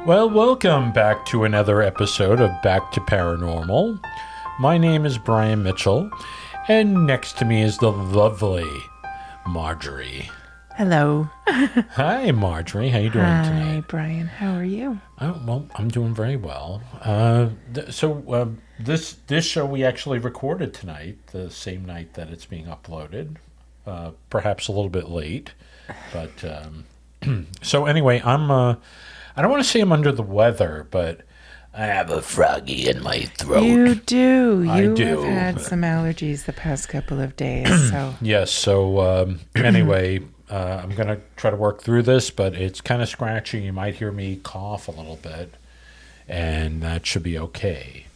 Well, welcome back to another episode of Back to Paranormal. My name is Brian Mitchell, and next to me is the lovely Marjorie. Hello. Hi, Marjorie. How you doing tonight? Hi, Brian. How are you? Well, I'm doing very well. This show we actually recorded tonight, the same night that it's being uploaded. Perhaps a little bit late, but so anyway, I don't want to say I'm under the weather, but I have a froggy in my throat. You do. I do. Have had some allergies the past couple of days, so. Yes, so anyway, I'm going to try to work through this, but it's kind of scratchy. You might hear me cough a little bit, and that should be okay.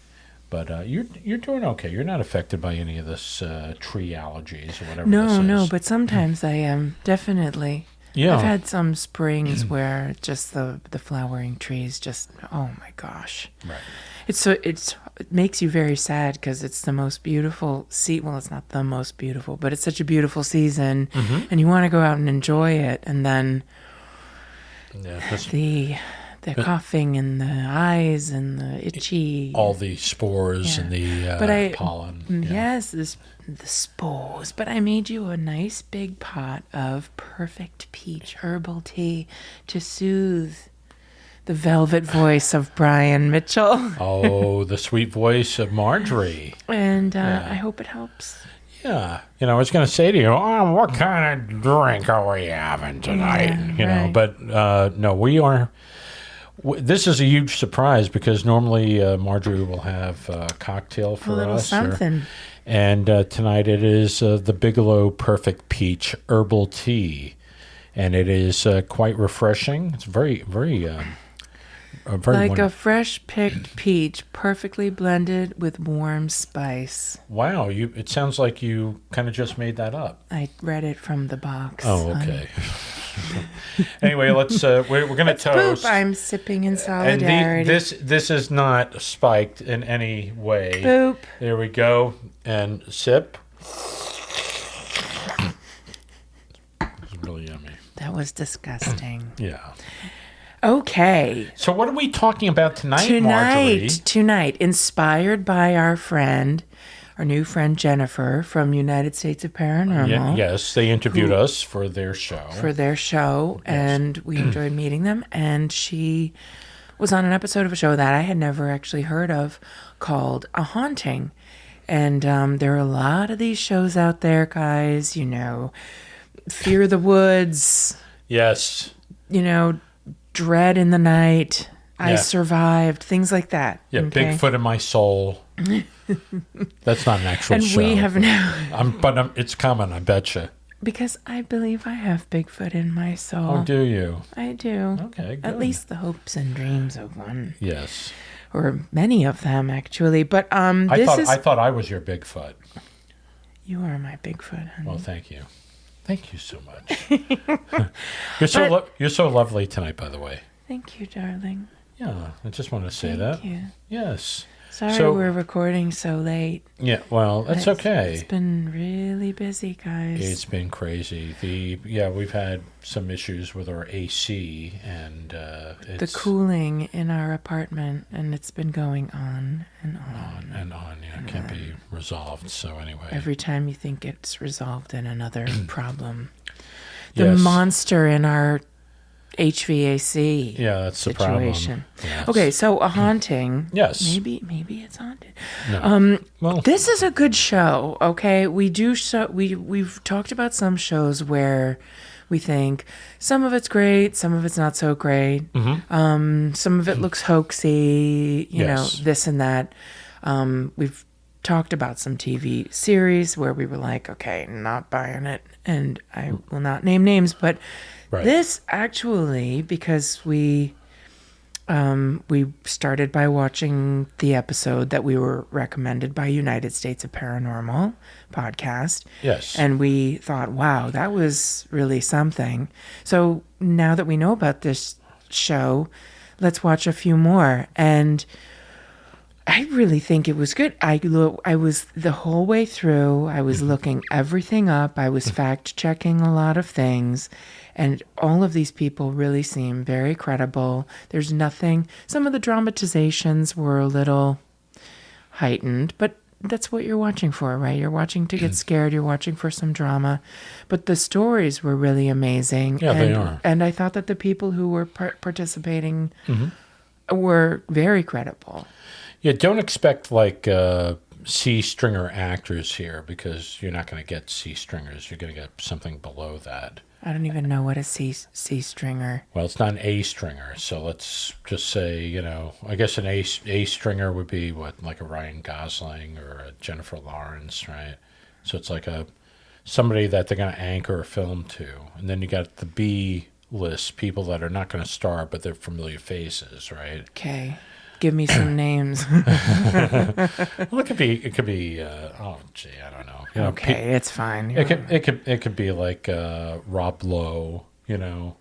But you're doing okay. You're not affected by any of this tree allergies or whatever this is. No, but sometimes I am, definitely. Yeah. I've had some springs where just the flowering trees just, oh my gosh. Right. It makes you very sad because it's the most beautiful well, it's not the most beautiful, but it's such a beautiful season, and you want to go out and enjoy it, and then the coughing and the eyes and the itchy, all the spores and the pollen. Yes, the spores. But I made you a nice big pot of perfect peach herbal tea to soothe the velvet voice of Brian Mitchell. Oh, the sweet voice of Marjorie. And I hope it helps. Yeah. I was going to say to you, what kind of drink are we having tonight? Right. But no, we are. This is a huge surprise because normally Marjorie will have a cocktail for a little us. Something. And tonight it is the Bigelow Perfect Peach Herbal Tea. And it is quite refreshing. It's very, very... like a fresh picked peach, perfectly blended with warm spice. Wow, it sounds like you kind of just made that up. I read it from the box. Oh, okay. Anyway, we're going to toast. Boop, I'm sipping in solidarity. And this is not spiked in any way. Boop. There we go. And sip. It's really yummy. That was disgusting. Yeah. Okay. So what are we talking about tonight, Marjorie? Tonight, inspired by our new friend Jennifer from United States of Paranormal. Yes, they interviewed us for their show. Yes. And we enjoyed meeting them. And she was on an episode of a show that I had never actually heard of called A Haunting. And there are a lot of these shows out there, guys. Fear the Woods. Yes. Dread in the Night, I Survived, things like that. Yeah, okay? Bigfoot in My Soul. That's not an actual show. And we have now... But it's coming, I betcha. Because I believe I have Bigfoot in my soul. Oh, do you? I do. Okay, good. At least the hopes and dreams of one. Yes. Or many of them, actually. But I thought I was your Bigfoot. You are my Bigfoot, honey. Well, thank you. Thank you so much. You're so lovely tonight, by the way. Thank you, darling. Yeah, I just wanted to say that. Thank you. Yes. Sorry we're recording so late. Yeah, well, that's okay. It's been really busy, guys. It's been crazy. We've had some issues with our AC and the cooling in our apartment, and it's been going on and on. Yeah, it can't be resolved. So anyway, every time you think it's resolved, and another problem. The monster in our HVAC. Yeah, that's situation. The problem. Yes. Okay, so A Haunting. Yes. Maybe it's haunted. No. This is a good show. Okay, we've talked about some shows where we think some of it's great, some of it's not so great. Mm-hmm. Some of it looks hoaxy. This and that. We've talked about some TV series where we were like, okay, not buying it, and I will not name names, but. Right. This actually, because we started by watching the episode that we were recommended by United States of Paranormal podcast. Yes. And we thought, wow, that was really something. So now that we know about this show, let's watch a few more. And I really think it was good. I was the whole way through. I was looking everything up. I was fact checking a lot of things, And all of these people really seem very credible. There's nothing, some of the dramatizations were a little heightened, but that's what you're watching for, right? You're watching to get scared. You're watching for some drama. But the stories were really amazing. Yeah, they are. And I thought that the people who were participating were very credible. Yeah, don't expect like C-stringer actors here, because you're not going to get C-stringers. You're going to get something below that. I don't even know what a C stringer. Well, it's not an A-stringer, so let's just say, I guess an A-stringer would be what, like a Ryan Gosling or a Jennifer Lawrence, right? So it's like somebody that they're going to anchor a film to. And then you got the B-list, people that are not going to star, but they're familiar faces, right? Okay. Give me some names. Well, it could be. I don't know. Okay, it's fine. It could be like Rob Lowe,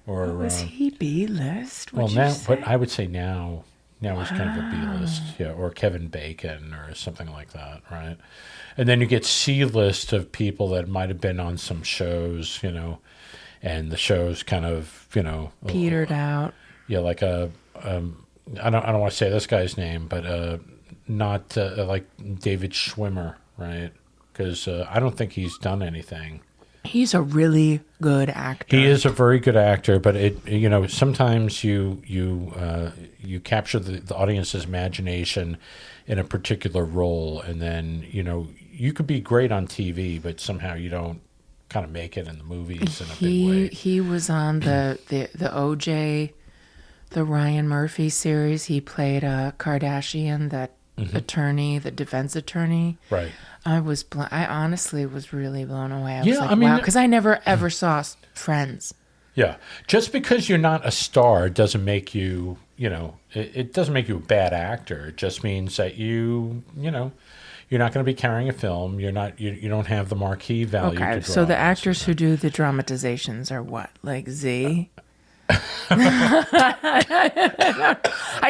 or Was he B-list? Well, now, but I would say now he's kind of a B-list, or Kevin Bacon or something like that, right? And then you get C-list of people that might have been on some shows, and the shows kind of, petered out. Yeah, like I don't want to say this guy's name, but not like David Schwimmer, right? Because I don't think he's done anything. He's a really good actor. He is a very good actor, but sometimes you capture the audience's imagination in a particular role, and then you could be great on TV, but somehow you don't kind of make it in the movies in a big way. He was on the OJ. The Ryan Murphy series. He played a Kardashian, that attorney, the defense attorney. Right. I honestly was really blown away. I was wow, because I never ever saw Friends. Yeah. Just because you're not a star doesn't make you, it doesn't make you a bad actor. It just means that you're not going to be carrying a film. You don't have the marquee value. Okay, so the actors who do the dramatizations are what? Like Z? I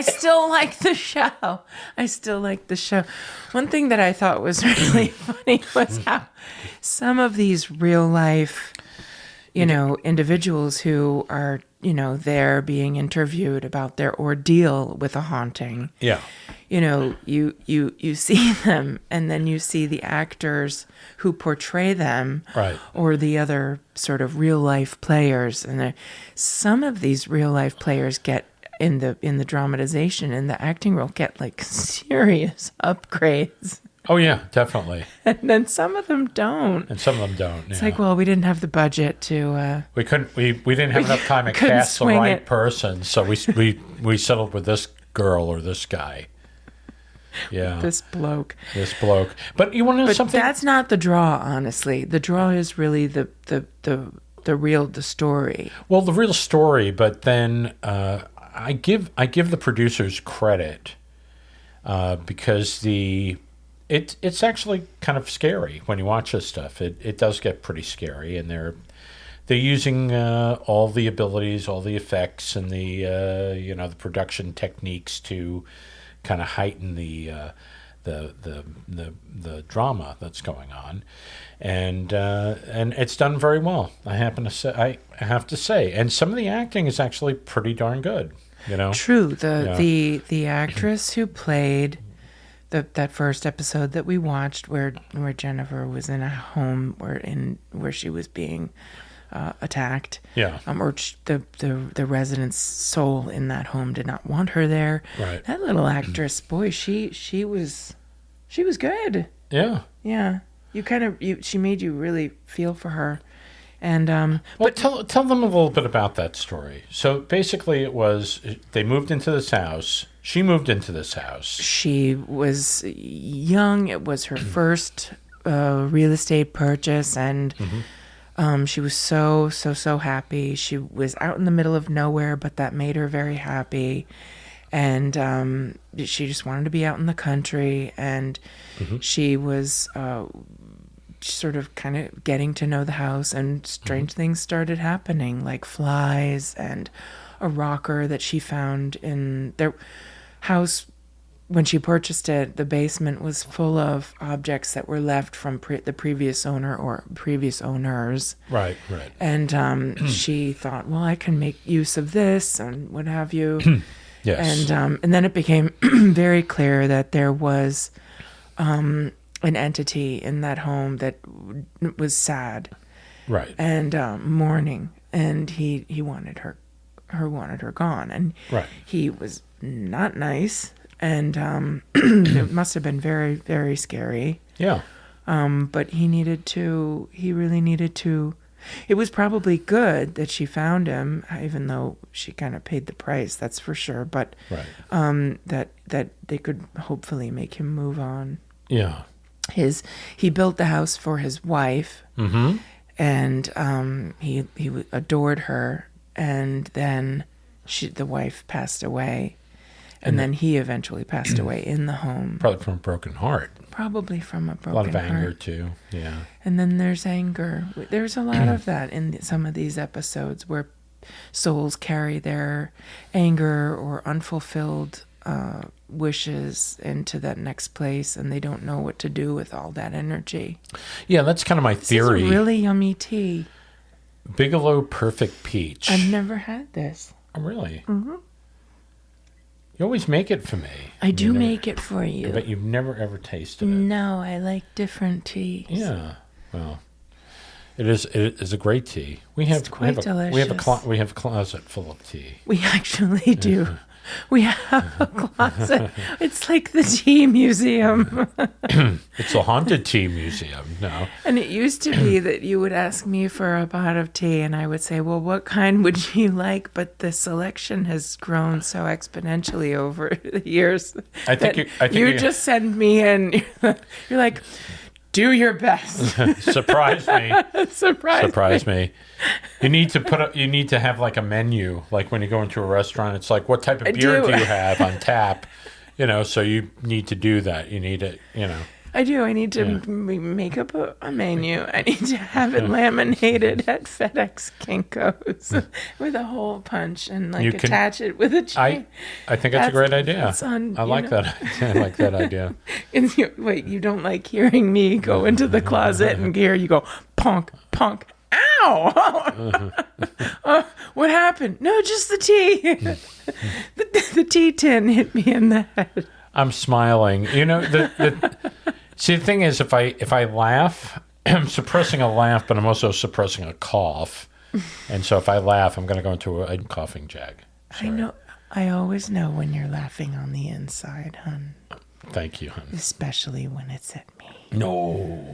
still like the show. One thing that I thought was really funny was how some of these real life, individuals who are, there being interviewed about their ordeal with a haunting. Yeah. You see them, and then you see the actors who portray them, right, or the other sort of real life players. And some of these real life players get in the dramatization, in the acting role, get like serious upgrades. Oh yeah, definitely. And then some of them don't. And some of them don't. It's like, well, we didn't have the budget to. We couldn't. We didn't have enough time to cast the right person, so we settled with this girl or this guy. Yeah, this bloke. But you want to know something? But that's not the draw, honestly. The draw is really the story. Well, the real story, but then I give the producers credit because it's actually kind of scary when you watch this stuff. It does get pretty scary, and they're using all the abilities, all the effects, and the production techniques to kind of heighten the drama that's going on, and it's done very well. I have to say, and some of the acting is actually pretty darn good. True. The actress who played that first episode that we watched, where Jennifer was in a home where she was being attacked. Yeah. Or the resident's soul in that home did not want her there. Right. That little actress, boy, she was good. Yeah. Yeah. She made you really feel for her. And but tell them a little bit about that story. So basically, it was they moved into this house. She moved into this house. She was young. It was her first real estate purchase, and she was so happy. She was out in the middle of nowhere, but that made her very happy. And she just wanted to be out in the country, and she was sort of kind of getting to know the house, and strange things started happening, like flies and a rocker that she found in their house when she purchased it, the basement was full of objects that were left from the previous owner or previous owners. Right. And she thought, well, I can make use of this and what have you. Yes. And then it became very clear that there was an entity in that home that was sad. Right. And mourning, and he wanted her gone, and right. he was not nice, and it must have been very, very scary. Yeah. But he really needed to. It was probably good that she found him, even though she kind of paid the price. That's for sure. But right. That they could hopefully make him move on. Yeah. He built the house for his wife. Mm-hmm. And he adored her, and then the wife passed away, and then he eventually passed away in the home. Probably from a broken heart. Probably from a broken heart. A lot of anger too. Yeah. And then there's anger. There's a lot of that in some of these episodes where souls carry their anger or unfulfilled wishes into that next place, and they don't know what to do with all that energy. Yeah, that's kind of my theory. This is really yummy tea. Bigelow Perfect Peach. I've never had this. Oh, really? Mm-hmm. You always make it for me. I do make it for you. But you've never ever tasted it. No, I like different teas. Yeah. Well, it is a great tea. We have delicious. We have a closet full of tea. We actually do. We have a closet. It's like the tea museum. It's a haunted tea museum now. And it used to be that you would ask me for a pot of tea, and I would say, well, what kind would you like? But the selection has grown so exponentially over the years. I think you just send me in. You're like, do your best. Surprise me. Surprise me. You need to have like a menu, like when you go into a restaurant. It's like, what type of beer do you have on tap? So you need to do that. You need it. I do. I need to make up a menu. I need to have it laminated at FedEx Kinko's with a hole punch and attach it with a chain. I think that's a great idea. I like that. I like that idea. Wait, you don't like hearing me go into the closet and hear you go, punk, punk, ow! What happened? No, just the tea. the tea tin hit me in the head. I'm smiling. See, the thing is, if I laugh, I'm suppressing a laugh, but I'm also suppressing a cough. And so if I laugh, I'm going to go into a coughing jag. Sorry. I know. I always know when you're laughing on the inside, hon. Thank you, hon. Especially when it's at me. No.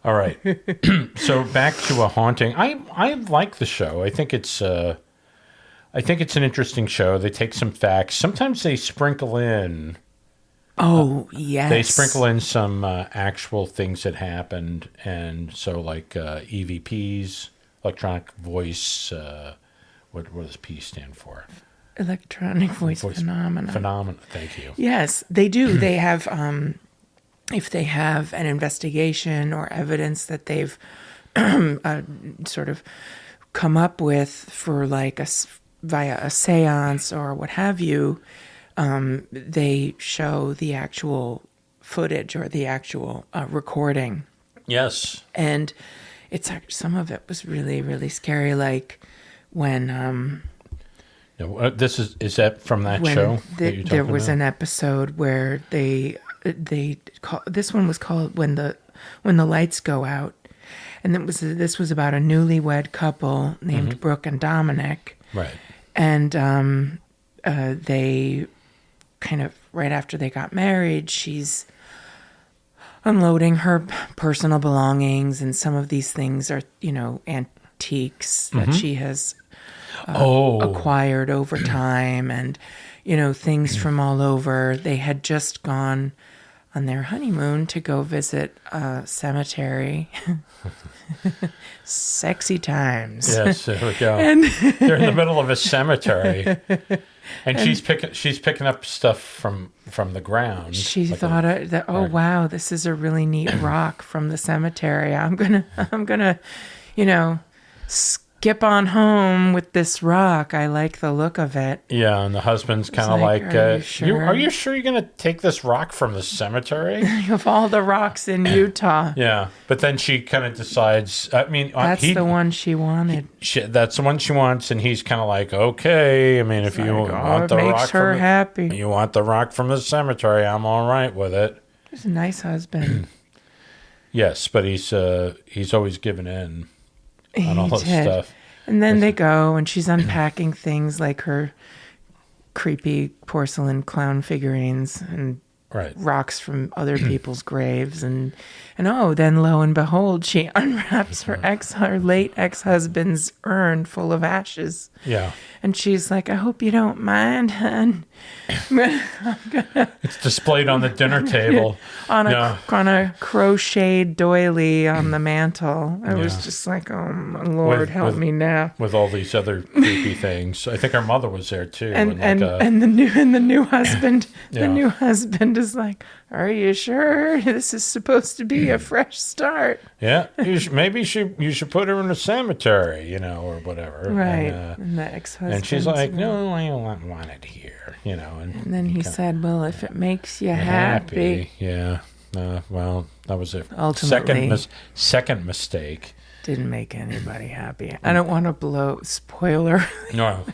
All right. So back to a haunting. I like the show. I think it's an interesting show. They take some facts. Sometimes they sprinkle in. Oh, yes. They sprinkle in some actual things that happened, and so like EVPs, electronic voice. What does P stand for? Electronic voice phenomena. Phenomena. Thank you. Yes, they do. They have, if they have an investigation or evidence that they've sort of come up with for via a seance or what have you. They show the actual footage or the actual recording. Yes. And some of it was really, really scary. Like when... is that from that show? There was an episode where this one was called When the Lights Go Out. And this was about a newlywed couple named Brooke and Dominic. Right. And they... kind of right after they got married, she's unloading her personal belongings, and some of these things are, antiques that she has acquired over time, and things from all over. They had just gone on their honeymoon to go visit a cemetery. Sexy times. Yes, there we go. And they're in the middle of a cemetery. And she's picking up stuff from the ground. She thought that, wow, this is a really neat rock from the cemetery. I'm gonna, skip on home with this rock. I like the look of it. Yeah, and the husband's kind of like, like, are you sure? are you sure you're going to take this rock from the cemetery? Of all the rocks in Utah. Yeah, but then she kind of decides, I mean... That's the one she wanted. That's the one she wants, and he's kind of like, okay, I mean, if you want the rock her happy. You want the rock from the cemetery, I'm all right with it. He's a nice husband. Yes, but he's always given in on all this stuff. And then they go, and she's unpacking things like her creepy porcelain clown figurines and rocks from other people's graves. And then lo and behold, she unwraps her late ex-husband's urn full of ashes. Yeah. And she's like, I hope you don't mind, hon. It's displayed on the dinner table. on a crocheted doily on the mantle. I was just like, oh, my Lord, help me now. With all these other creepy things. I think her mother was there, too. And the new husband, the new husband is like, are you sure this is supposed to be a fresh start? Yeah, maybe you should put her in a cemetery, or whatever. Right, and the ex-husband. And she's like, no, I don't want it here, And then he said, well, if it makes you happy. Yeah. Well, that was a second mistake. Didn't make anybody happy. I don't want to spoiler. No.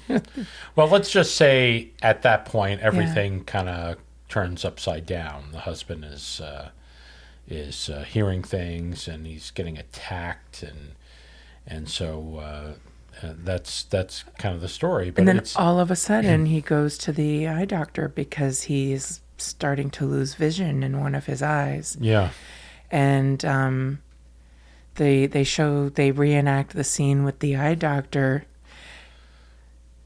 Well, let's just say at that point, everything kind of turns upside down. The husband is hearing things, and he's getting attacked, and so that's kind of the story. But and then all of a sudden, he goes to the eye doctor because he's starting to lose vision in one of his eyes. Yeah, and they reenact the scene with the eye doctor.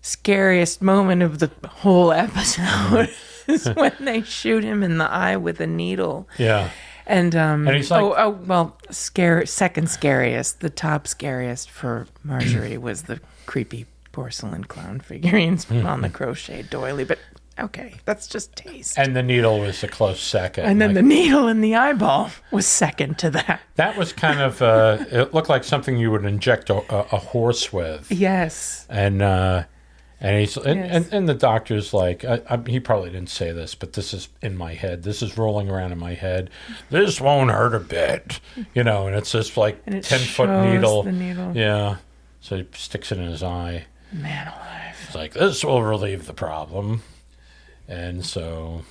Scariest moment of the whole episode is when they shoot him in the eye with a needle. Yeah. And he's like, second scariest. The top scariest for Marjorie was the creepy porcelain clown figurines on the crochet doily. But okay, that's just taste. And the needle was a close second. And then the needle in the eyeball was second to that. That was kind of it looked like something you would inject a horse with. Yes. And he's and the doctor's like, he probably didn't say this, but this is in my head. This is rolling around in my head. This won't hurt a bit, and it's just like 10-foot needle. The needle. Yeah. So he sticks it in his eye. Man alive. It's like, this will relieve the problem. And so,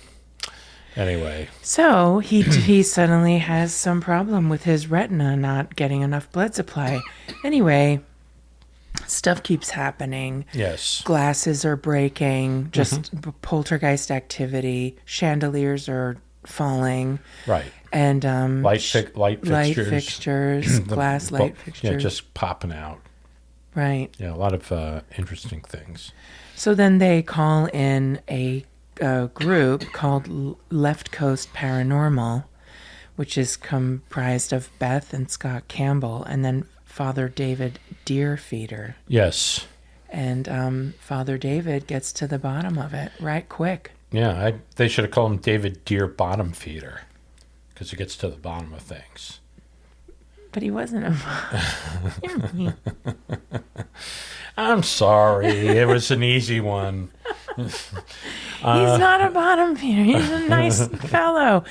anyway. So he suddenly has some problem with his retina not getting enough blood supply. Anyway. Stuff keeps happening. Yes. Glasses are breaking. Just poltergeist activity. Chandeliers are falling. Right. And light fixtures. Glass light fixtures. Yeah, just popping out. Right. Yeah, a lot of interesting things. So then they call in a group called Left Coast Paranormal, which is comprised of Beth and Scott Campbell, and then Father David Deerfeeder. Yes. And Father David gets to the bottom of it right quick. Yeah, they should have called him David Deer Bottom Feeder, because he gets to the bottom of things. But he wasn't I'm sorry. It was an easy one. He's not a bottom feeder. He's a nice fellow.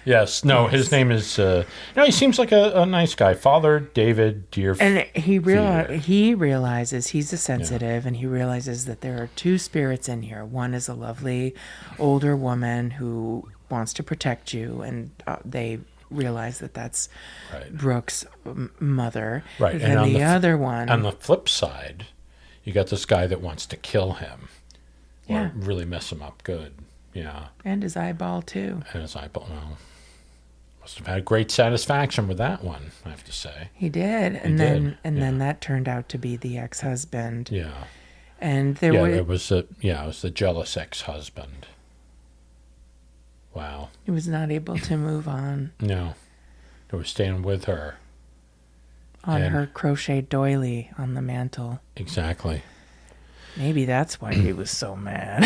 Yes. No, his name is... he seems like a nice guy. Father David Deerfeeder. And he realizes he's a sensitive, and he realizes that there are two spirits in here. One is a lovely older woman who wants to protect you, and they realize that that's Brooke's mother. Right. And then the other one... On the flip side, you got this guy that wants to kill him. Or really mess him up good. Yeah. And his eyeball, too. And his eyeball, well... Must have had great satisfaction with that one, I have to say. He did. Then that turned out to be the ex-husband. Yeah. And it was the jealous ex-husband. Wow. He was not able to move on. No. He was staying with her. On her crochet doily on the mantle. Exactly. Maybe that's why he was so mad.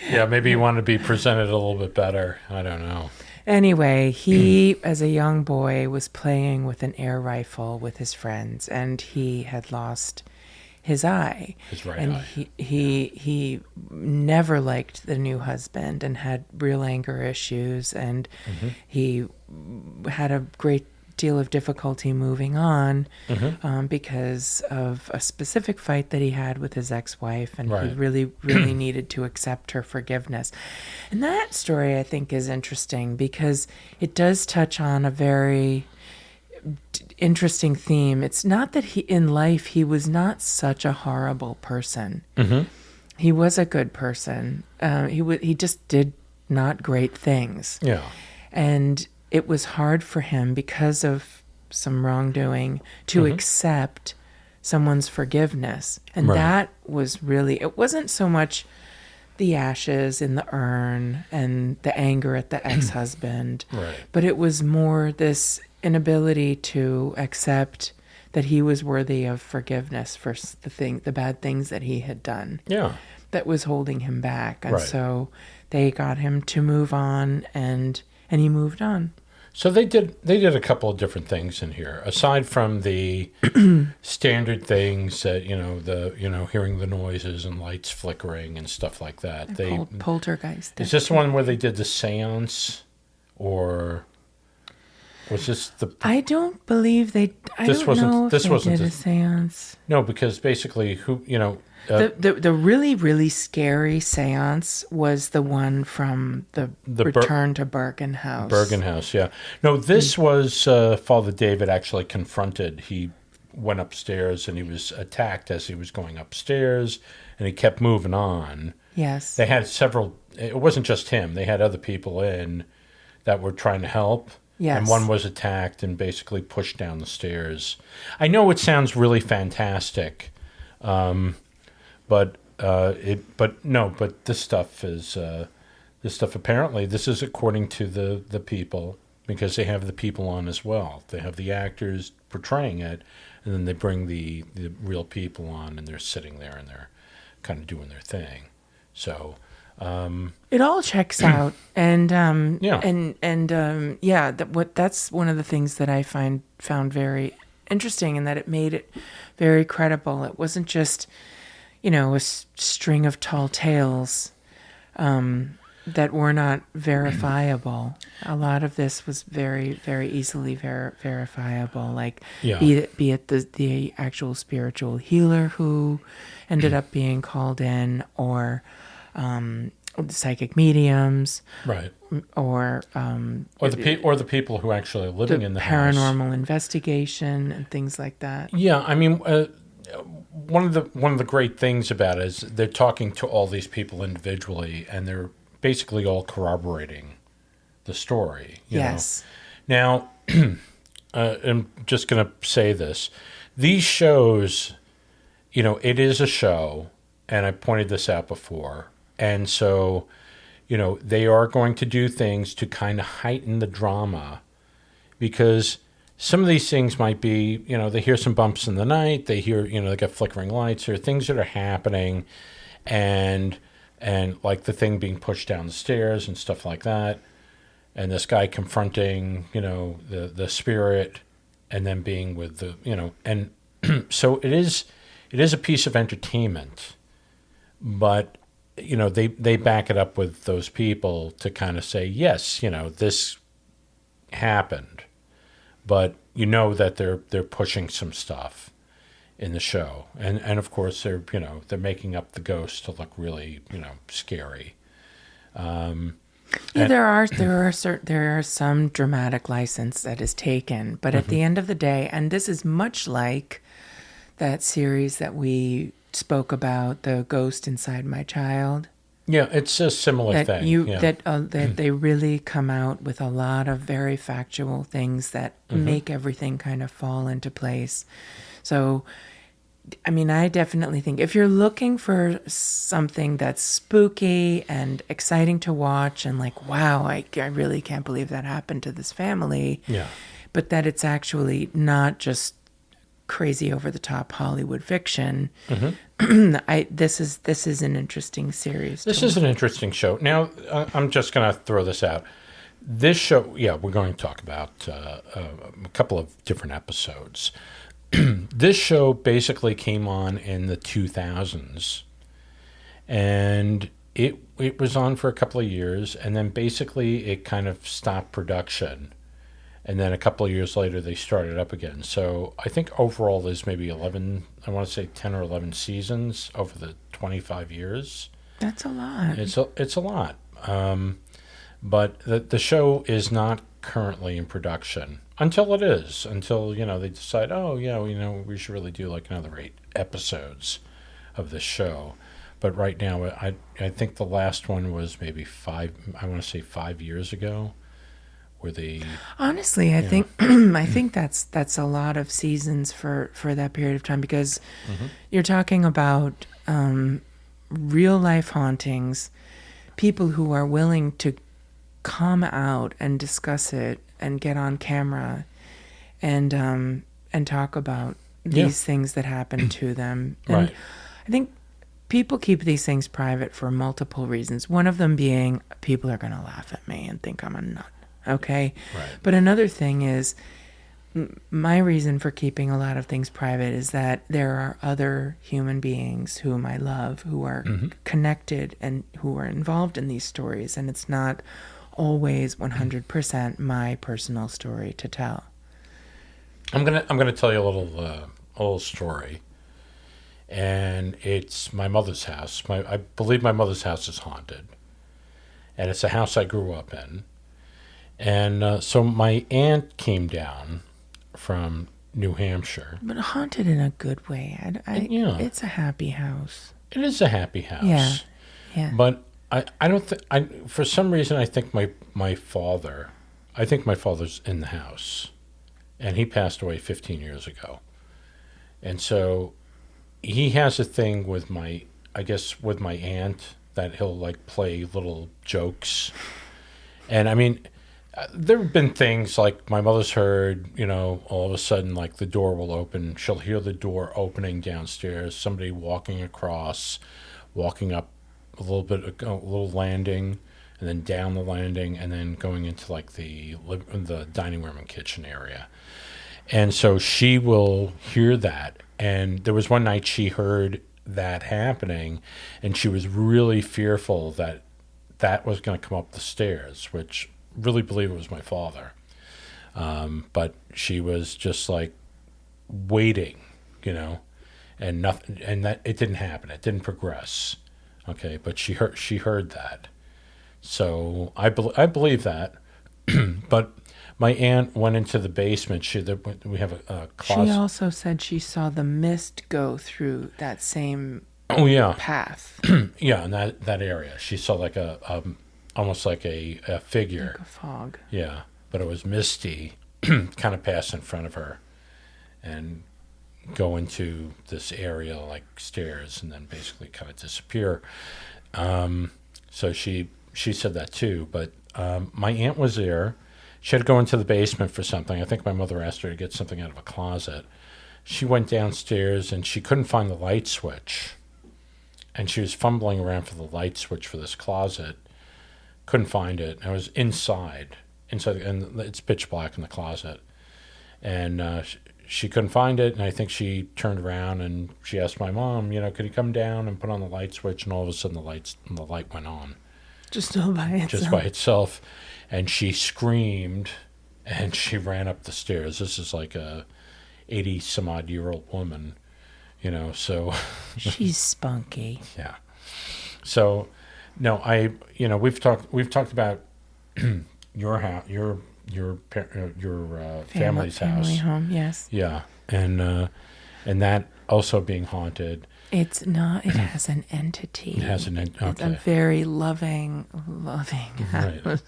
Yeah, maybe he wanted to be presented a little bit better. I don't know. Anyway, he, as a young boy, was playing with an air rifle with his friends, and he had lost his eye. His right and eye. He never liked the new husband and had real anger issues, and he had a great deal of difficulty moving on because of a specific fight that he had with his ex-wife, and he really needed to accept her forgiveness. And that story, I think, is interesting because it does touch on a very interesting theme. It's not that in life he was not such a horrible person. He was a good person. He just did not great things. Yeah. And it was hard for him because of some wrongdoing to accept someone's forgiveness. And that was really, it wasn't so much the ashes in the urn and the anger at the ex-husband, but it was more this inability to accept that he was worthy of forgiveness for the bad things that he had done. Yeah. That was holding him back. And so they got him to move on, and he moved on. So they did a couple of different things in here, aside from the standard things that hearing the noises and lights flickering and stuff like that. Poltergeist. Is this one where they did the seance, or was this the? I don't believe they. This wasn't a seance. No, because basically, the really, really scary seance was the one from the Return to Bergen House. Bergen House, yeah. No, this was Father David actually confronted. He went upstairs and he was attacked as he was going upstairs, and he kept moving on. Yes. They had several. It wasn't just him. They had other people in that were trying to help. Yes. And one was attacked and basically pushed down the stairs. I know it sounds really fantastic. But this stuff is apparently, this is according to the people, because they have the people on as well. They have the actors portraying it, and then they bring the real people on, and they're sitting there and they're kind of doing their thing. So it all checks out, and that's one of the things that I found very interesting, in that it made it very credible. It wasn't just a string of tall tales that were not verifiable. A lot of this was very, very easily verifiable. Like, be it the actual spiritual healer who ended up being called in, or psychic mediums, right? Or the people who actually are living in the paranormal house. investigation and things like that. Yeah, I mean. One of the great things about it is they're talking to all these people individually, and they're basically all corroborating the story. Yes. Now, I'm just going to say this. These shows, it is a show, and I pointed this out before. And so, they are going to do things to kind of heighten the drama, because some of these things might be, they hear some bumps in the night, they hear, they got flickering lights, or things that are happening, and like the thing being pushed down the stairs and stuff like that, and this guy confronting, the spirit, and then being with the, and so it is a piece of entertainment, but, they back it up with those people to kind of say, yes, this happened. But that they're pushing some stuff in the show, and of course they're making up the ghost to look really scary. There are some dramatic license that is taken, but at the end of the day, and this is much like that series that we spoke about, The Ghost Inside My Child. Yeah, it's a similar thing. That they really come out with a lot of very factual things that make everything kind of fall into place. So, I mean, I definitely think if you're looking for something that's spooky and exciting to watch, and like, wow, I really can't believe that happened to this family. Yeah. But that it's actually not just crazy over the top Hollywood fiction. This is an interesting series. This is an interesting show. Now, I'm just going to throw this out. this show, yeah, we're going to talk about a couple of different episodes. This show basically came on in the 2000s, and it was on for a couple of years, and then basically it kind of stopped production. And then a couple of years later, they started up again. So I think overall there's maybe 11, I want to say 10 or 11 seasons over the 25 years. That's a lot. It's a lot. But the show is not currently in production until it is. Until, they decide, oh, yeah, we should really do like another 8 episodes of this show. But right now, I think the last one was maybe 5 years ago. Where they honestly, I think I think that's a lot of seasons for that period of time, because you're talking about real life hauntings, people who are willing to come out and discuss it and get on camera and talk about these things that happen to them. And Right. I think people keep these things private for multiple reasons. One of them being people are going to laugh at me and think I'm a nut. Okay. Right. But another thing is, my reason for keeping a lot of things private is that there are other human beings whom I love who are connected and who are involved in these stories. And it's not always 100% my personal story to tell. I'm gonna tell you a little story, and it's my mother's house. I believe my mother's house is haunted, and it's a house I grew up in. And so my aunt came down from New Hampshire. But haunted in a good way. Yeah. It's a happy house. It is a happy house. Yeah. Yeah. But I don't think, for some reason, I think my father's in the house. And he passed away 15 years ago. And so he has a thing with my aunt, that he'll like play little jokes. And I mean, there have been things like my mother's heard, all of a sudden, like the door will open. She'll hear the door opening downstairs, somebody walking across, walking up a little landing, and then down the landing, and then going into like the dining room and kitchen area. And so she will hear that. And there was one night she heard that happening, and she was really fearful that was going to come up the stairs, which really believe it was my father. But she was just like waiting, and nothing, and that it didn't happen. It didn't progress. Okay. But she heard that. So I believe that. But my aunt went into the basement. We have a closet. She also said she saw the mist go through that same path. Yeah. In that area, she saw like almost like a figure. Like a fog. Yeah, but it was misty, kind of pass in front of her and go into this area like stairs and then basically kind of disappear. So she said that too, but my aunt was there. She had to go into the basement for something. I think my mother asked her to get something out of a closet. She went downstairs and she couldn't find the light switch. And she was fumbling around for the light switch for this closet. Couldn't find it. I was inside, and it's pitch black in the closet, and she couldn't find it. And I think she turned around and she asked my mom, could you come down and put on the light switch? And all of a sudden, the light went on, just all by itself. Just by itself, and she screamed, and she ran up the stairs. This is like a 80-some-odd-year-old woman, So she's spunky. Yeah. So. No, we've talked about your house, your family's house, family home, yes. Yeah, and that also being haunted. It's not. It has an entity. It has an entity. Okay. It's a very loving house.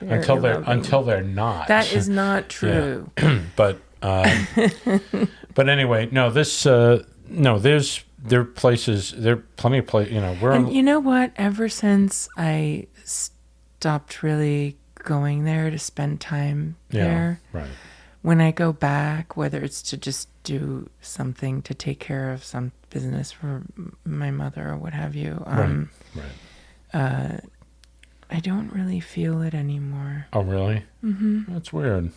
Right. Until they're not. That is not true. Yeah. But anyway, no. There are places. There are plenty of places. You know what? Ever since I stopped really going there to spend time there, right. When I go back, whether it's to just do something to take care of some business for my mother or what have you, right. I don't really feel it anymore. Oh, really? Mm-hmm. That's weird.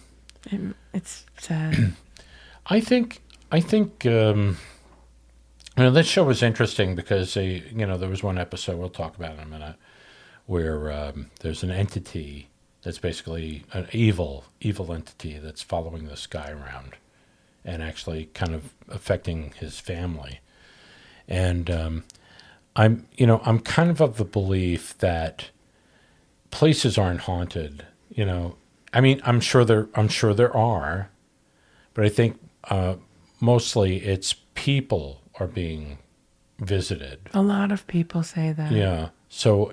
It's sad. I think this show was interesting because there was one episode we'll talk about in a minute where there's an entity that's basically an evil entity that's following this guy around and actually kind of affecting his family. And I'm kind of the belief that places aren't haunted. I mean, I'm sure there are, but I think mostly it's people are being visited. A lot of people say that. Yeah. So,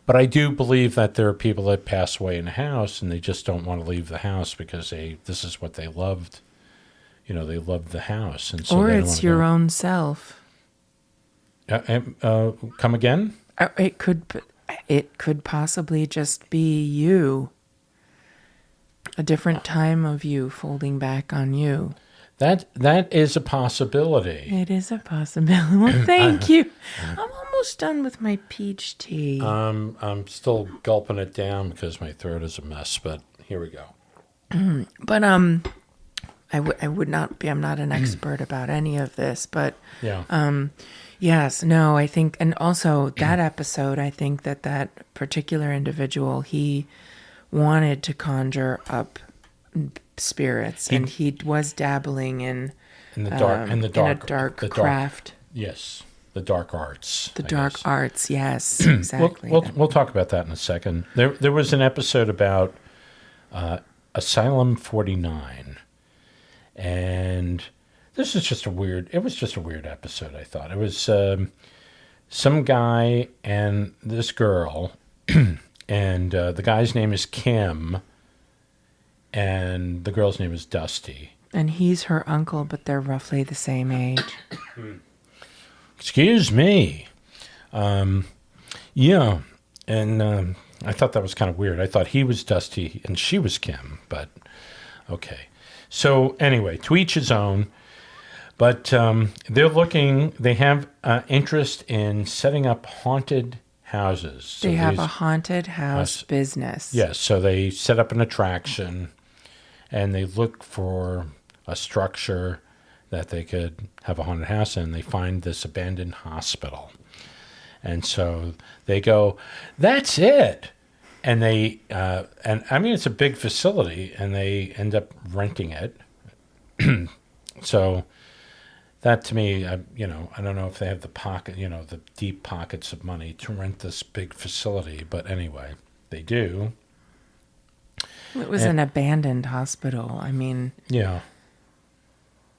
but I do believe that there are people that pass away in a house and they just don't want to leave the house because this is what they loved. They loved the house. And so or it's your own self. Come again? It could possibly just be you. A different time of you folding back on you. That is a possibility. It is a possibility. Well, thank you. I'm almost done with my peach tea. I'm still gulping it down because my throat is a mess, but here we go. But I would not be. I'm not an expert about any of this, but yeah. Yes, no, I think, and also that episode, I think that particular individual, he wanted to conjure up spirits, and he was dabbling in the dark craft. Yes, the dark arts. The dark arts, yes, exactly. We'll talk about that in a second. There was an episode about Asylum 49, and this is just it was just a weird episode, I thought. It was some guy and this girl, and the guy's name is Kim, and the girl's name is Dusty. And he's her uncle, but they're roughly the same age. Excuse me. Yeah, and I thought that was kind of weird. I thought he was Dusty and she was Kim, but okay. So anyway, to each his own. But they have interest in setting up haunted houses. So they have a haunted house business. Yes, so they set up an attraction and they look for a structure that they could have a haunted house in. They find this abandoned hospital. And so they go, that's it. And and I mean, it's a big facility and they end up renting it. So that to me, I don't know if they have the deep pockets of money to rent this big facility, but anyway, they do. It was an abandoned hospital. I mean, yeah,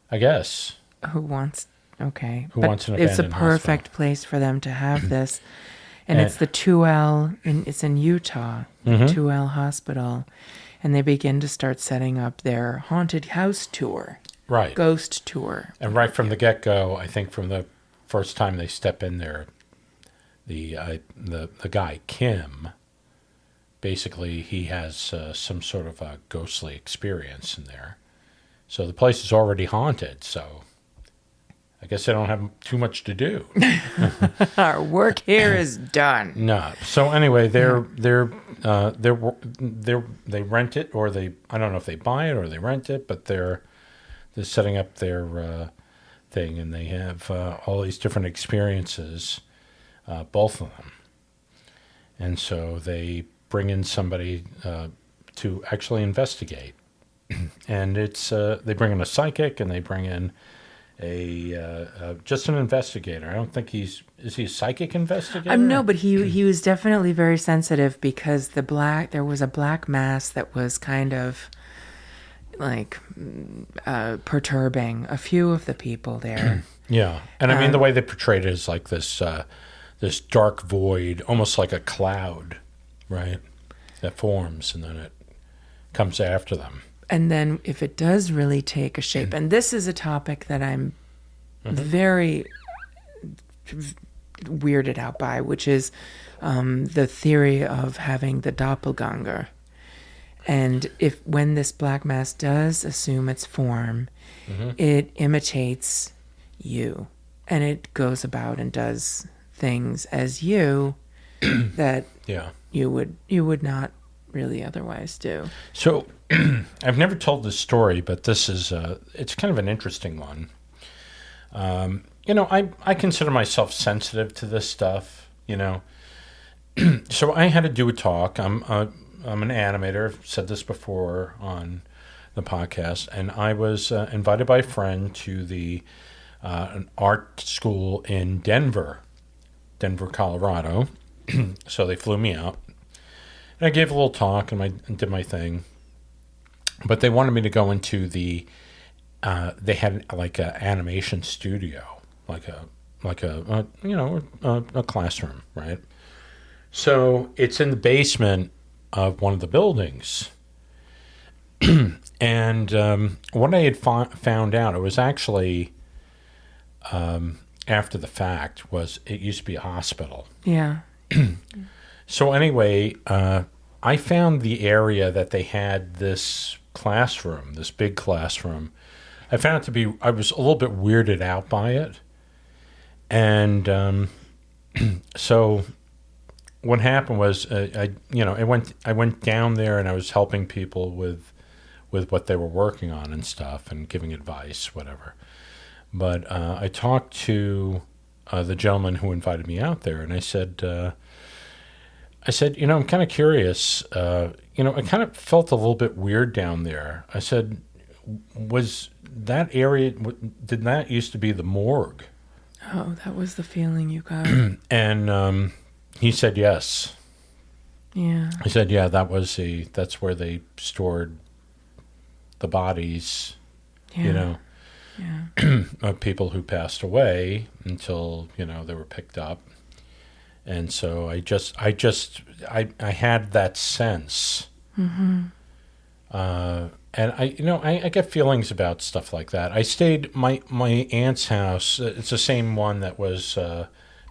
I guess. Who wants an abandoned hospital? It's a perfect place for them to have this. And it's the 2L, it's in Utah, the 2L hospital. And they begin to start setting up their haunted house tour. Right. Ghost tour. And right from the get-go, I think from the first time they step in there, the guy, Kim, basically he has some sort of a ghostly experience in there. So the place is already haunted, so I guess they don't have too much to do. Our work here is done. No. So anyway, they rent it, or I don't know if they buy it or they rent it, but they're setting up their thing, and they have all these different experiences, both of them. And so they bring in somebody to actually investigate. And they bring in a psychic, and they bring in just an investigator. I don't think is he a psychic investigator? No, but he was definitely very sensitive because there was a black mass that was kind of like perturbing a few of the people there. Yeah, and I mean the way they portrayed it is like this dark void, almost like a cloud, right? That forms and then it comes after them. And then if it does really take a shape, and this is a topic that I'm very weirded out by, which is the theory of having the doppelganger. And when this black mass does assume its form, it imitates you. And it goes about and does things as you, that Yeah. you would not really otherwise do. So I've never told this story, but this is it's kind of an interesting one. I consider myself sensitive to this stuff, So I had to do a talk. I'm an animator. I've said this before on the podcast, and I was invited by a friend to an art school in Denver, Colorado. So they flew me out, and I gave a little talk and did my thing. But they wanted me to go into they had like an animation studio, like a classroom, right? So it's in the basement of one of the buildings. And what I had found out, it was actually after the fact, was it used to be a hospital. Yeah. So anyway, I found the area that they had this classroom, this big classroom. I found it to be, I was a little bit weirded out by it. And so what happened was, I went down there and I was helping people with what they were working on and stuff and giving advice, whatever. But I talked to the gentleman who invited me out there, and I said, I'm kind of curious. I kind of felt a little bit weird down there. I said, was that area, did that used to be the morgue? Oh, that was the feeling you got. And he said yes. Yeah. He said, yeah, that's where they stored the bodies, Yeah. of people who passed away until, they were picked up. And so I had that sense. Mm-hmm. And I get feelings about stuff like that. I stayed, my aunt's house, it's the same one that was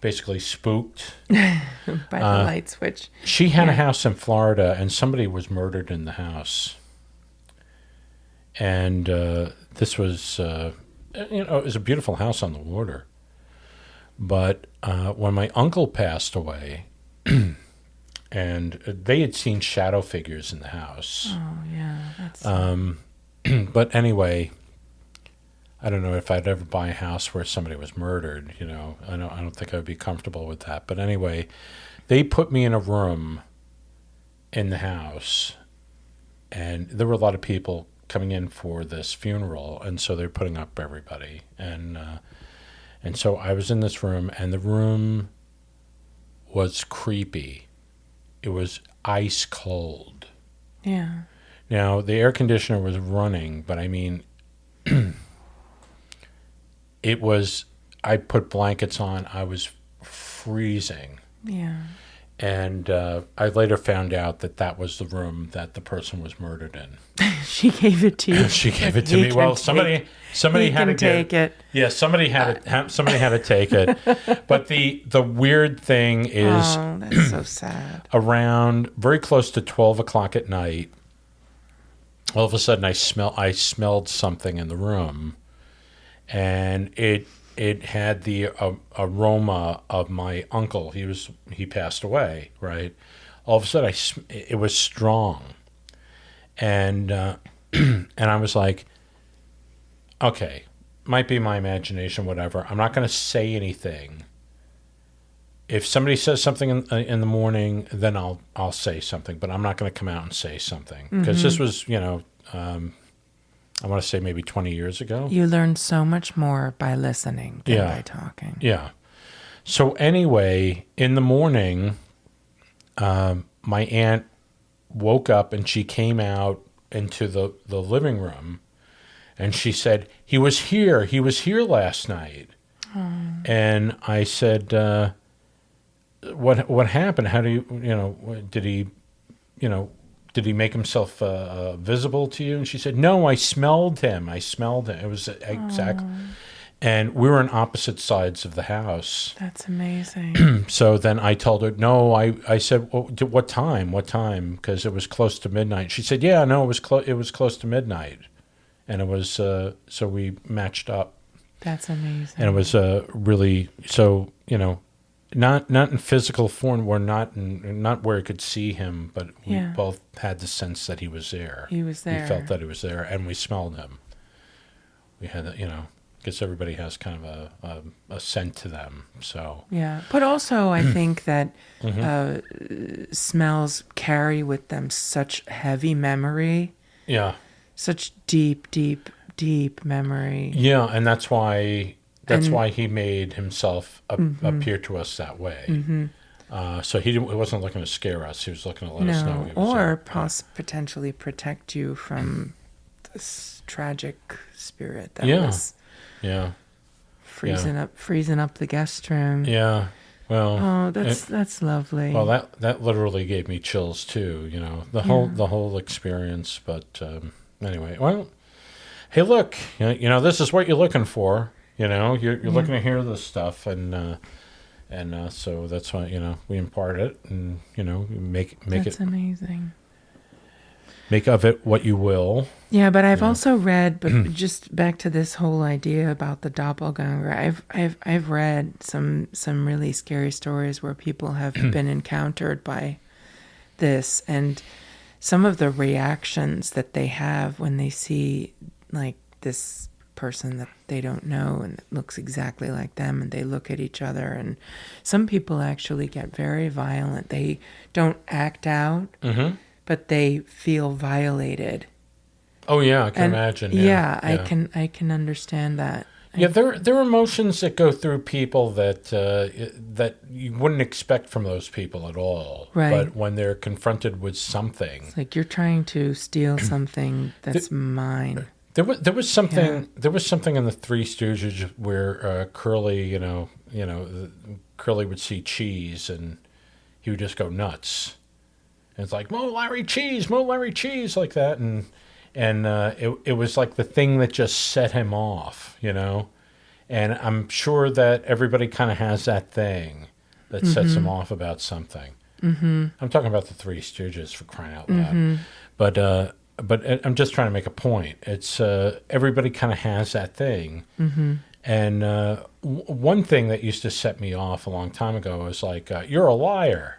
basically spooked. By the light switch. She had a house in Florida, and somebody was murdered in the house. And this was, it was a beautiful house on the water. But when my uncle passed away, and they had seen shadow figures in the house. Oh, yeah. That's... But anyway, I don't know if I'd ever buy a house where somebody was murdered. I don't think I would be comfortable with that. But anyway, they put me in a room in the house, and there were a lot of people coming in for this funeral, and so they're putting up everybody, and so I was in this room, and the room was creepy. It was ice cold. Yeah. Now the air conditioner was running, but I mean, it was. I put blankets on. I was freezing. Yeah. And I later found out that was the room that the person was murdered in. She gave it to you. She gave it to me. Well, somebody had to take it. Yeah, somebody had to take it. But the weird thing is, oh, that's so sad. Around very close to 12 o'clock at night, all of a sudden I smelled something in the room, and it had the aroma of my uncle. He passed away, right? All of a sudden, it was strong, and and I was like, okay, might be my imagination, whatever. I'm not going to say anything. If somebody says something in the morning, then I'll say something, but I'm not going to come out and say something because this was, I want to say maybe 20 years ago. You learned so much more by listening than by talking. Yeah. So anyway, in the morning, my aunt woke up and she came out into the living room, and she said, he was here last night. Oh. And I said, what happened? How do you, did he make himself visible to you? And she said, no, I smelled him. It was exact. Oh. And we were on opposite sides of the house. That's amazing. So then I told her, no, I said, well, what time? Because it was close to midnight. She said, yeah, no, it was close to midnight. And it was, so we matched up. That's amazing. And it was really, so, not in physical form. We're not where I could see him, but we both had the sense that he was there. He was there. We felt that he was there, and we smelled him. We had, because everybody has kind of a scent to them. So yeah, but also I think that smells carry with them such heavy memory. Yeah. Such deep, deep, deep memory. Yeah, and that's why he made himself appear to us that way. Mm-hmm. So he wasn't looking to scare us. He was looking to let us know he was or potentially protect you from this tragic spirit that was freezing up the guest room. Yeah. Well, that's lovely. Well, that literally gave me chills too. The whole experience. But anyway, well, hey, look, this is what you're looking for. You're looking to hear this stuff, and so that's why we impart it, and make that's amazing. Make of it what you will. Yeah, but I've also read, but just back to this whole idea about the doppelganger. I've read some really scary stories where people have been encountered by this, and some of the reactions that they have when they see like this person that they don't know and it looks exactly like them, and they look at each other, and some people actually get very violent. They don't act out. Mm-hmm. But they feel violated. Oh yeah, I can imagine. Yeah, I can understand that. Yeah, there are emotions that go through people that you wouldn't expect from those people at all. Right. But when they're confronted with something, it's like you're trying to steal something that's mine. There was something in the Three Stooges where Curly, Curly would see cheese and he would just go nuts. And it's like, Mo Larry cheese, like that, and it was like the thing that just set him off, And I'm sure that everybody kind of has that thing that sets them off about something. Mm-hmm. I'm talking about the Three Stooges, for crying out loud. Mm-hmm. But I'm just trying to make a point. It's everybody kind of has that thing. Mm-hmm. And one thing that used to set me off a long time ago was like, you're a liar.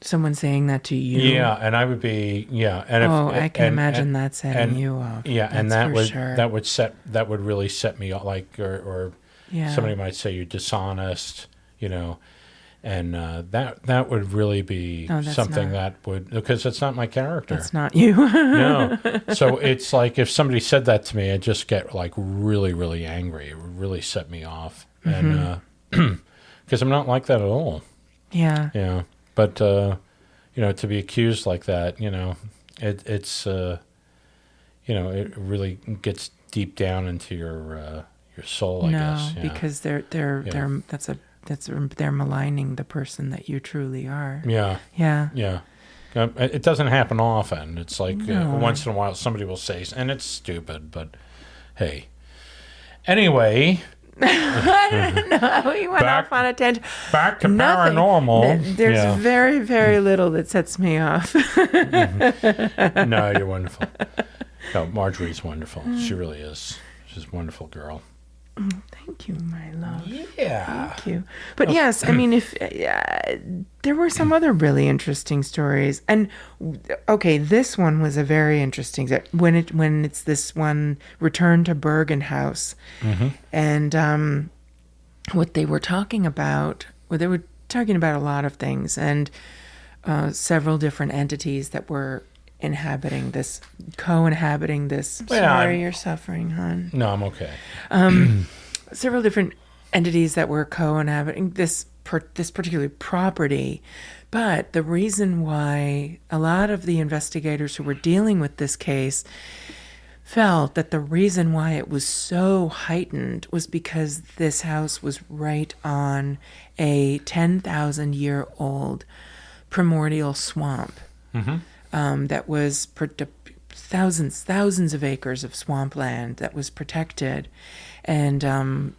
Someone saying that to you. Yeah, and I would be and I can imagine that setting you off. Yeah, and that would really set me off. Like, or somebody might say you're dishonest, and that would really be something that would, because it's not my character. That's not you. No. So it's like if somebody said that to me, I'd just get like really, really angry. It would really set me off, and because I'm not like that at all. Yeah. Yeah. But, to be accused like that, it's it really gets deep down into your soul, I guess. No, because they're maligning the person that you truly are. Yeah. Yeah. Yeah. It doesn't happen often. It's like once in a while somebody will say, and it's stupid, but hey. Anyway... I don't know. We went off on a tangent. Back to paranormal. There's very, very little that sets me off. Mm-hmm. No, you're wonderful. No, Marjorie's wonderful. She really is. She's a wonderful girl. Thank you, my love. Yeah. Thank you. But yes, I mean, if there were some other really interesting stories, and okay, this one was a very interesting. When it's this one, Return to Bergen House, and what they were talking about. Well, they were talking about a lot of things, and several different entities that were co-inhabiting this. Sorry, you're suffering, hon. No, I'm okay. Several different entities that were co-inhabiting this particular property, but the reason why a lot of the investigators who were dealing with this case felt that the reason why it was so heightened was because this house was right on a 10,000-year-old primordial swamp. Mm-hmm. That was thousands of acres of swampland that was protected, and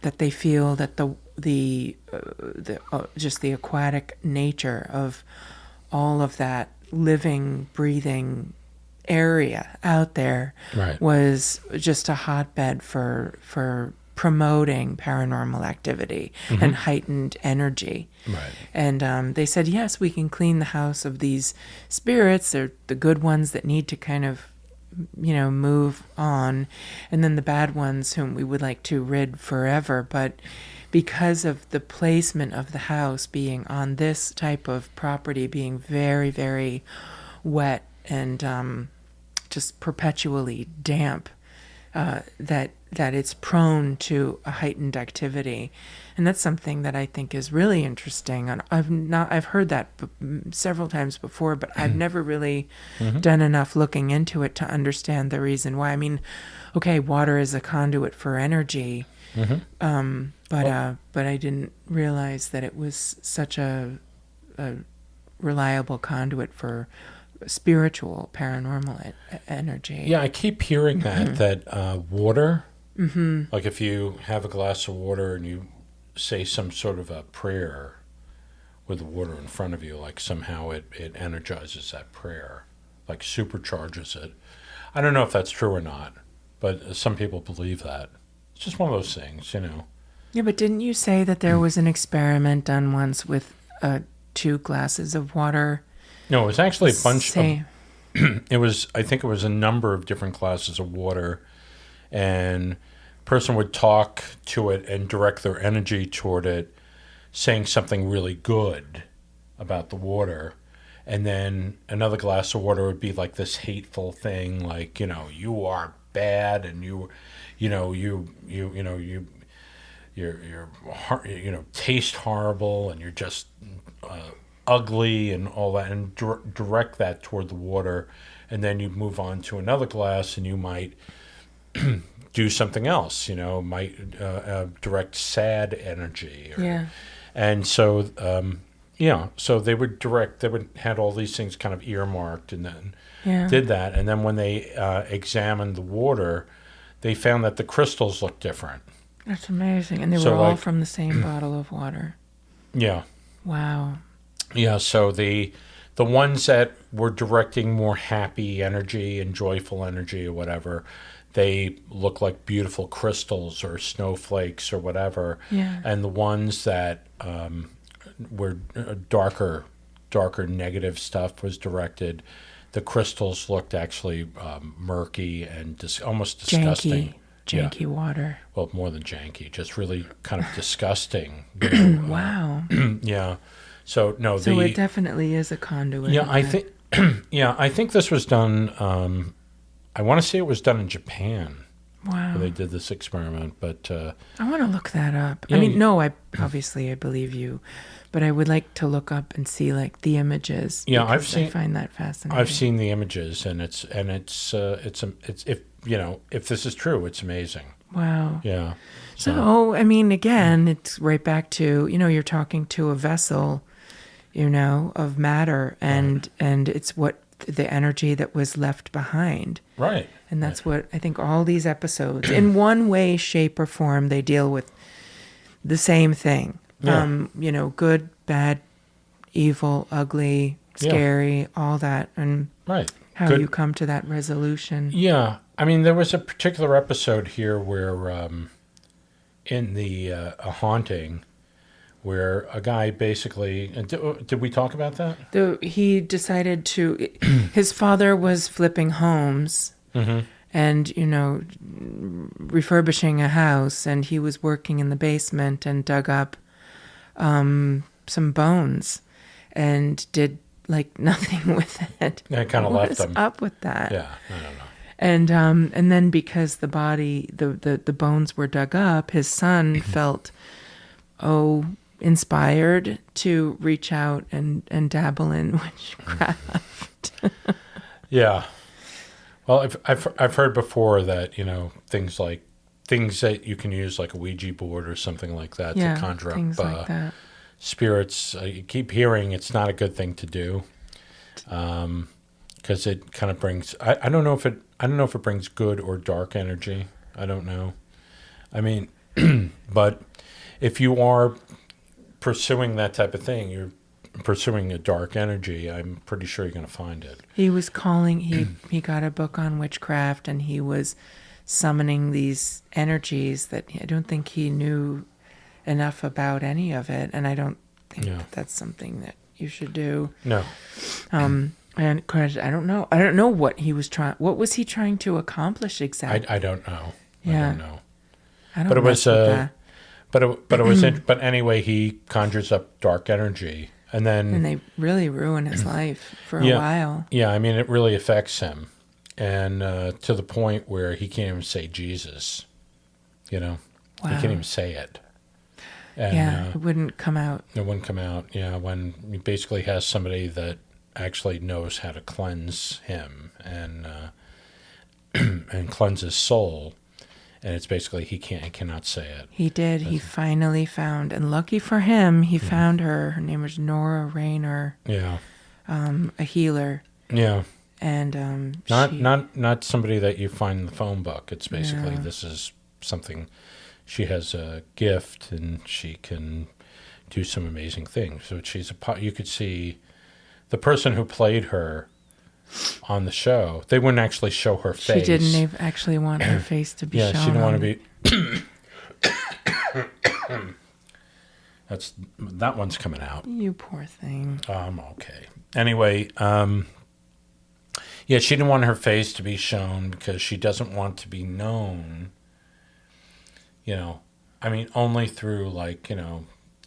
that they feel that the just the aquatic nature of all of that living, breathing area out there was just a hotbed for promoting paranormal activity and heightened energy. Right. And they said, yes, we can clean the house of these spirits. They're the good ones that need to kind of, move on. And then the bad ones whom we would like to rid forever. But because of the placement of the house being on this type of property, being very, very wet and just perpetually damp, that it's prone to a heightened activity. And that's something that I think is really interesting. And I've heard that several times before, but I've never really done enough looking into it to understand the reason why. I mean, okay, water is a conduit for energy, but I didn't realize that it was such a reliable conduit for spiritual, paranormal energy. Yeah, I keep hearing that water, like if you have a glass of water and you say some sort of a prayer with the water in front of you, like somehow it energizes that prayer, like supercharges it. I don't know if that's true or not, but some people believe that. It's just one of those things, Yeah, but didn't you say that there was an experiment done once with 2 glasses of water? No, it was actually a bunch of... I think it was a number of different glasses of water, and a person would talk to it and direct their energy toward it, saying something really good about the water, and then another glass of water would be like this hateful thing, like, you are bad, and you taste horrible, and you're just ugly and all that, and direct that toward the water, and then you move on to another glass and you might do something else, might direct sad energy. And so, so they would had all these things kind of earmarked, and then did that. And then when they examined the water, they found that the crystals looked different. That's amazing. And they were all from the same bottle of water. Yeah. Wow. Yeah, so the ones that were directing more happy energy and joyful energy or whatever, they look like beautiful crystals or snowflakes or whatever. Yeah. And the ones that were darker negative stuff was directed, the crystals looked actually murky and almost disgusting. Janky water. Well, more than janky, just really kind of disgusting. Wow. Yeah. So no, so it definitely is a conduit. Yeah, I think. Yeah, I think this was done. I want to say it was done in Japan. Wow. Where they did this experiment, but I want to look that up. Yeah, I mean, no, I believe you, but I would like to look up and see like the images. Yeah, I find that fascinating. I've seen the images, and it's if this is true, it's amazing. Wow. Yeah. So I mean, again, it's right back to you're talking to a vessel, of matter, and it's what the energy that was left behind. Right. And that's what I think all these episodes, in one way, shape, or form, they deal with the same thing. Yeah. Good, bad, evil, ugly, scary, all that, and right. how you come to that resolution. Yeah. I mean, there was a particular episode here where in the A Haunting, where a guy basically... Did we talk about that? He decided to... His father was flipping homes and, refurbishing a house, and he was working in the basement and dug up some bones and did, like, nothing with it. I kind of left them. What is up with that? Yeah, I don't know. And then because the body, the bones were dug up, his son felt, inspired to reach out and dabble in witchcraft. Yeah. Well, I've heard before that, things that you can use, like a Ouija board or something like that, to conjure things up like that. Spirits. You keep hearing it's not a good thing to do, because it kind of brings... I don't know if it brings good or dark energy. I don't know. I mean, but if you are pursuing that type of thing, you're pursuing a dark energy, I'm pretty sure you're going to find it. He was calling, he got a book on witchcraft, and he was summoning these energies that I don't think he knew enough about any of it, and I don't think that that's something that you should do. No. And of course, I don't know. I don't know what he was trying. What was he trying to accomplish exactly? I don't know. Yeah. I don't know. I don't But it was but it was but anyway, he conjures up dark energy, and they really ruin his life for a while. Yeah, I mean, it really affects him, and to the point where he can't even say Jesus. You know, he can't even say it. And, it wouldn't come out. It wouldn't come out. Yeah, when he basically has somebody that actually knows how to cleanse him and and cleanse his soul, and it's basically he cannot say it. He did. He finally found, and lucky for him, he found her. Her name was Nora Rayner. Yeah. A healer. Yeah. And not somebody that you find in the phone book. It's basically this is something. She has a gift, and she can do some amazing things. So you could see the person who played her on the show. They wouldn't actually show her face. She didn't actually want her face to be shown. Yeah, she didn't want to be. That one's coming out. You poor thing. Okay. Anyway, she didn't want her face to be shown because she doesn't want to be known. You know, I mean, only through I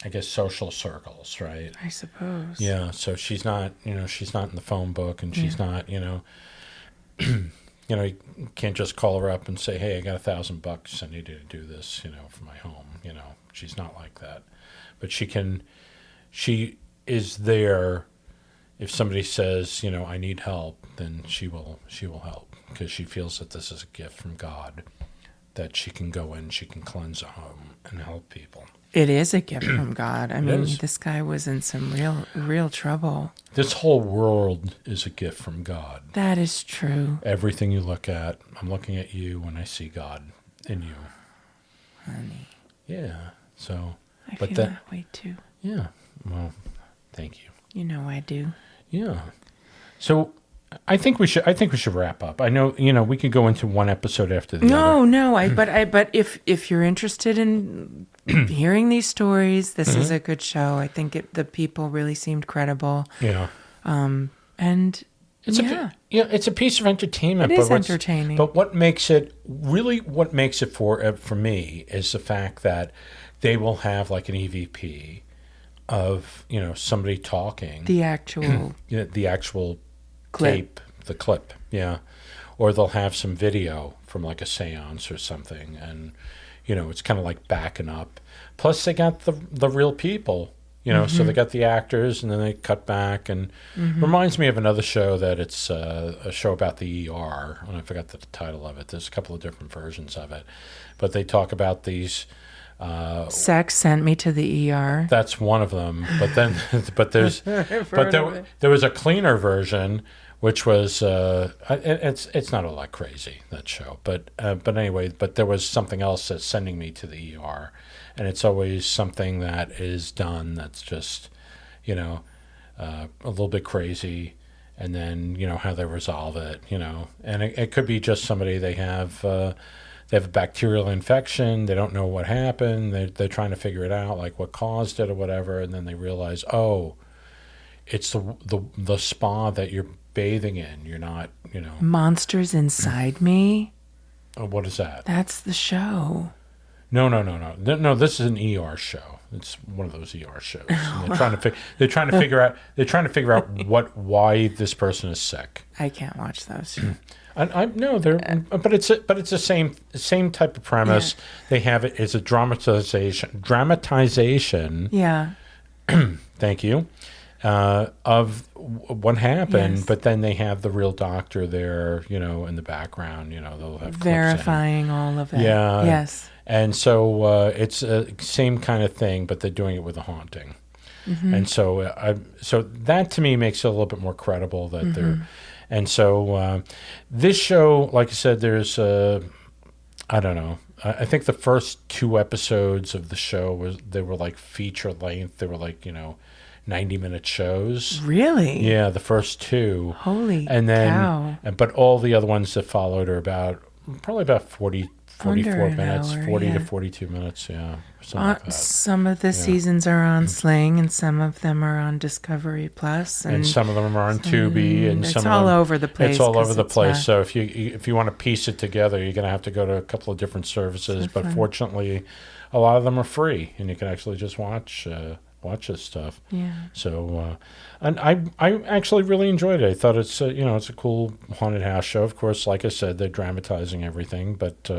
guess social circles, right? I suppose. Yeah, so she's not in the phone book, and she's not, you can't just call her up and say, "Hey, I got $1,000. I need you to do this, for my home." She's not like that. But she is there. If somebody says, "I need help," then she will help, because she feels that this is a gift from God, that she can go in, she can cleanse a home and help people. It is a gift from God. I mean, this guy was in some real trouble. This whole world is a gift from God. That is true. Everything you look at, I'm looking at you when I see God in you. Honey. Yeah. So. I feel that way too. Yeah. Well, thank you. You know I do. Yeah. So. I think we should wrap up. I know, we could go into one episode after the other. No. But if you're interested in hearing these stories, this is a good show. I think the people really seemed credible. Yeah. And it's a piece of entertainment. It is entertaining. But what makes it for me is the fact that they will have like an EVP of somebody talking. The actual. The actual. Clip. The clip, yeah. Or they'll have some video from like a seance or something, and it's kind of like backing up. Plus they got the real people, so they got the actors, and then they cut back, and reminds me of another show that it's a show about the ER, and I forgot the title of it. There's a couple of different versions of it, but they talk about these. Sex sent me to the ER. That's one of them, there was a cleaner version, which was it's not all that crazy, that show, but anyway, there was something else that's sending me to the ER, and it's always something that is done that's just a little bit crazy, and then how they resolve it, and it could be just somebody they have a bacterial infection. They don't know what happened. They're trying to figure it out, like what caused it or whatever. And then they realize, oh, it's the spa that you're bathing in. You're not, Monsters Inside Me. Oh, what is that? That's the show. No. This is an ER show. It's one of those ER shows. And they're trying to figure out why this person is sick. I can't watch those. But it's the same type of premise. Yeah. They have it as a dramatization. Yeah. Thank you. Of what happened, yes. But then they have the real doctor there, in the background. They'll have verifying all of it. Yeah. Yes. And so it's the same kind of thing, but they're doing it with a haunting. And so that to me makes it a little bit more credible that they're. And so this show, like I said, there's, I don't know. I think the first 2 episodes of the show they were like feature length. They were like, 90-minute shows. Really? Yeah, the first 2. Holy and then, cow. But all the other ones that followed are about probably about 40, 44 Under an minutes, hour, 40 to yeah. 42 minutes, yeah. Something like that. Some of the seasons are on Sling, and some of them are on Discovery Plus, And some of them are on Tubi, and it's some all of them, over the place. It's all 'cause over the it's place. not- So if you want to piece it together, you're going to have to go to a couple of different services. But fortunately, a lot of them are free, and you can actually just watch this stuff. Yeah. So, and I actually really enjoyed it. I thought it's it's a cool haunted house show. Of course, like I said, they're dramatizing everything, but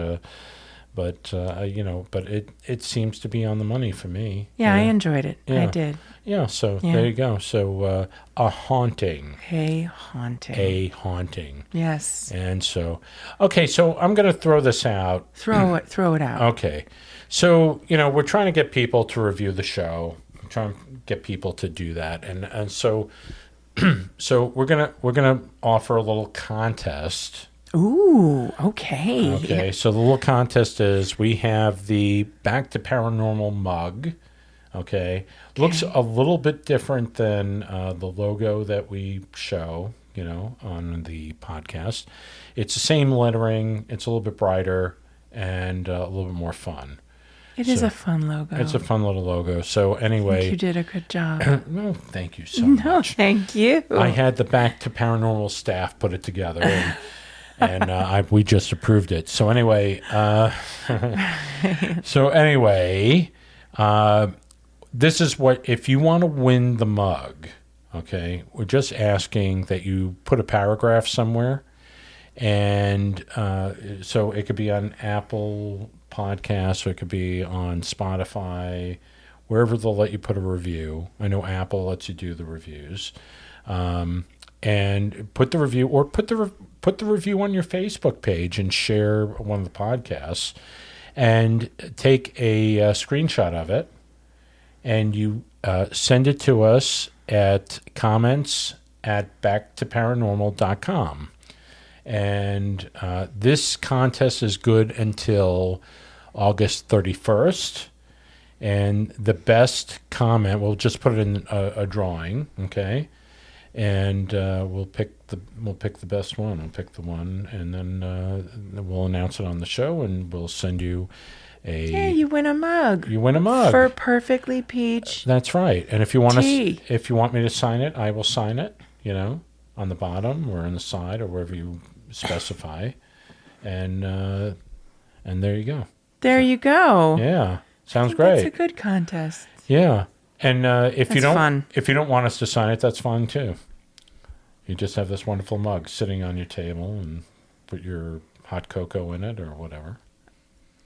it seems to be on the money for me. Yeah, I enjoyed it. Yeah. I did. Yeah, so there you go. So a haunting. A haunting. A haunting. Yes. And so, okay, so I'm going to throw this out. Throw it out. Okay. So, we're trying to get people to review the show. I'm trying to get people to do that. And so so we're going to offer a little contest. Ooh, okay. Okay. So the little contest is we have the Back to Paranormal mug. Okay. Looks a little bit different than the logo that we show, on the podcast. It's the same lettering. It's a little bit brighter and a little bit more fun. It is a fun logo. It's a fun little logo. So anyway. You did a good job. No, thank you so much. No, thank you. I had the Back to Paranormal staff put it together, and we just approved it. So anyway, this is what, if you want to win the mug, okay, we're just asking that you put a paragraph somewhere. And so it could be on Apple Podcasts, or it could be on Spotify, wherever they'll let you put a review. I know Apple lets you do the reviews. And put the review, or put the review on your Facebook page and share one of the podcasts, and take a screenshot of it, and you send it to us at comments@backtoparanormal.com. And this contest is good until August 31st. And the best comment, we'll just put it in a drawing, okay? And we'll pick the best one. We'll pick the one, and then we'll announce it on the show, and we'll send you you win a mug. You win a mug for Perfectly Peach. That's right. And if you want tea. if you want me to sign it, I will sign it. On the bottom or on the side or wherever you specify, and there you go. There you go. Yeah, sounds great. It's a good contest. Yeah, and if you fun. don't want us to sign it, that's fine too. You just have this wonderful mug sitting on your table, and put your hot cocoa in it or whatever.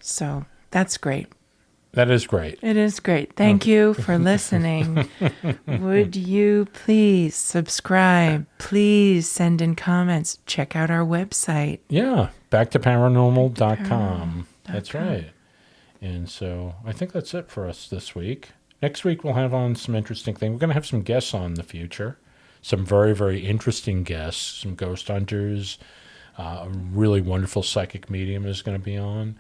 So that's great. That is great. It is great. Thank you for listening. Would you please subscribe? Please send in comments. Check out our website. Yeah, backtoparanormal.com. That's right. And so I think that's it for us this week. Next week we'll have on some interesting things. We're going to have some guests on in the future. Some very, very interesting guests. Some ghost hunters. A really wonderful psychic medium is going to be on.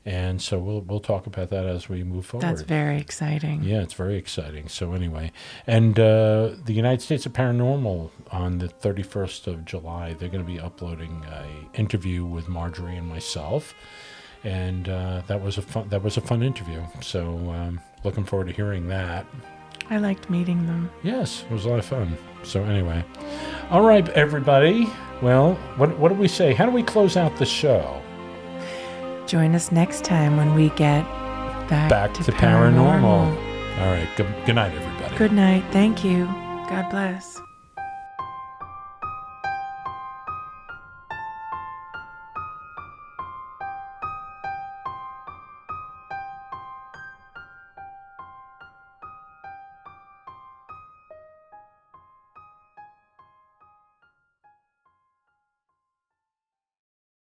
And so we'll talk about that as we move forward. That's very exciting. Yeah, it's very exciting. So anyway, and the United States of Paranormal on the 31st of July, they're going to be uploading an interview with Marjorie and myself, and that was a fun interview. So looking forward to hearing that. I liked meeting them. Yes, it was a lot of fun. So anyway, all right, everybody. Well, what do we say? How do we close out the show? Join us next time when we get back to paranormal. All right. Good night, everybody. Good night. Thank you. God bless.